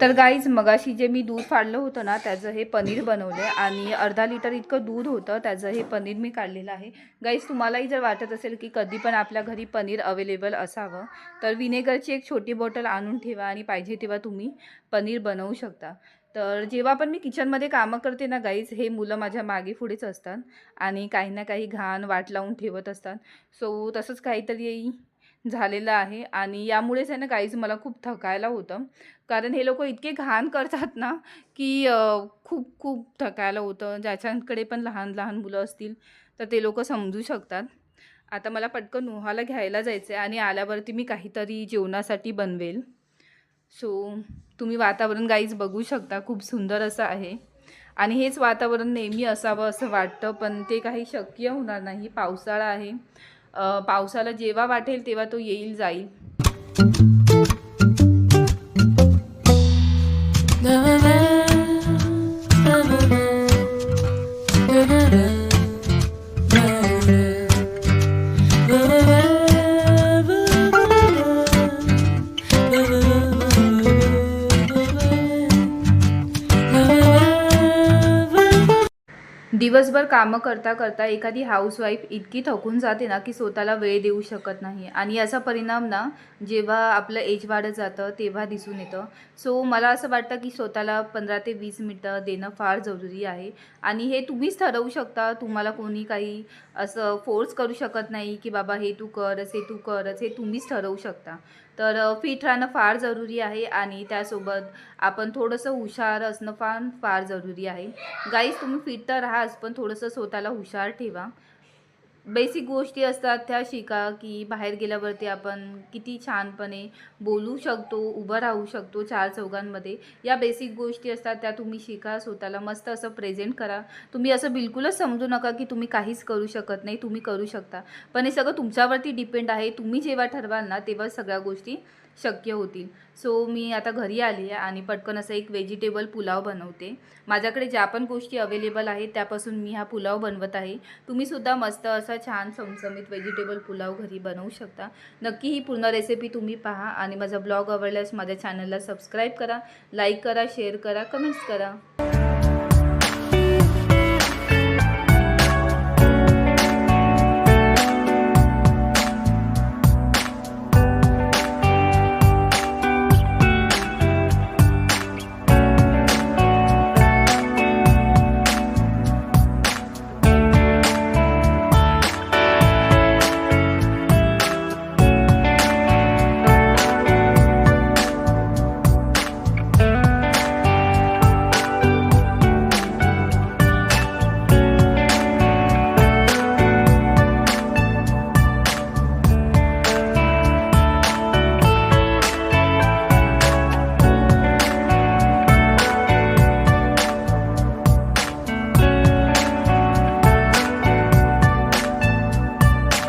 तर गाईज मगाशी जे मी दूध फाडलं होतं ना त्याचं हे पनीर बनवलं आहे आणि अर्धा लिटर इतकं दूध होतं त्याचं हे पनीर मी काढलेलं आहे। गाईज तुम्हालाही जर वाटत असेल की कधी पण आपल्या घरी पनीर अवेलेबल असावं तर विनेगरची एक छोटी बॉटल आणून ठेवा आणि पाहिजे तेव्हा तुम्ही पनीर बनवू शकता। तर जेव्हा पण मी किचनमध्ये कामं करते ना गाईज हे मुलं माझ्या मागे पुढेच असतात आणि काही ना काही घाण वाट लावून ठेवत असतात। सो तसंच काहीतरी झालेलं आहे आणि यामुळेच आहे ना गाईज मला खूप थकायला होतं कारण हे लोक इतके घाण करतात ना की खूप खूप थकायला होतं। ज्याच्याकडे पण लहान लहान मुलं असतील तर ते लोक समजू शकतात। आता मला पटकन नोहाला घ्यायला जायचं आहे आणि आल्यावरती मी काहीतरी जेवणासाठी बनवेल। सो तुम्ही वातावरण गाईज बघू शकता खूप सुंदर असं आहे आणि हेच वातावरण नेहमी असावं असं वाटतं पण ते काही शक्य होणार नाही। पावसाळा आहे, पावसाला जेव्हा वाटेल तेव्हा तो येईल जाईल। दिवसभर कामं करता करता एखादी हाऊसवाईफ इतकी थकून जाते ना की स्वतःला वेळ देऊ शकत नाही आणि याचा परिणाम ना जेव्हा आपलं एज वाढत जातं तेव्हा दिसून येतं। सो मला असं वाटतं की स्वतःला 15 ते 20 मिनटं देणं फार जरुरी आहे आणि हे तुम्हीच ठरवू शकता। तुम्हाला कोणी काही असं फोर्स करू शकत नाही की बाबा हे तू करच हे तू करच, हे तुम्हीच ठरवू शकता। तर फिट राहणं फार जरुरी आहे आणि त्यासोबत आपण थोडंसं हुशार असणं फार फार जरुरी आहे। गाईज तुम्ही फिट तर राहाच पण थोडंसं स्वतःला हुशार ठेवा। बेसिक गोष्टी असतात त्या शिका की बाहेर गेल्यावरती आपण किती छानपणे बोलू शकतो, उभं राहू शकतो चार चौघांमध्ये। या बेसिक गोष्टी असतात त्या तुम्ही शिका, स्वतःला मस्त असं प्रेझेंट करा। तुम्ही असं बिलकुलच समजू नका की तुम्ही काहीच करू शकत नाही, तुम्ही करू शकता। पण हे सगळं तुमच्यावरती डिपेंड आहे। तुम्ही जेव्हा ठरवाल ना तेव्हा सगळ्या गोष्टी शक्य होतील। सो मी आता घरी आली आहे आणि पटकन असं एक व्हेजिटेबल पुलाव बनवते। माझ्याकडे ज्या पण गोष्टी अवेलेबल आहेत त्यापासून मी हा पुलाव बनवत आहे। तुम्ही सुद्धा मस्त असा छान चमचमीत व्हेजिटेबल पुलाव घरी बनवू शकता। नक्की ही पूर्ण रेसिपी तुम्ही पहा आणि माझा ब्लॉग आवडल्यास माझ्या चॅनलला सबस्क्राईब करा, लाईक करा, शेअर करा, कमेंट्स करा।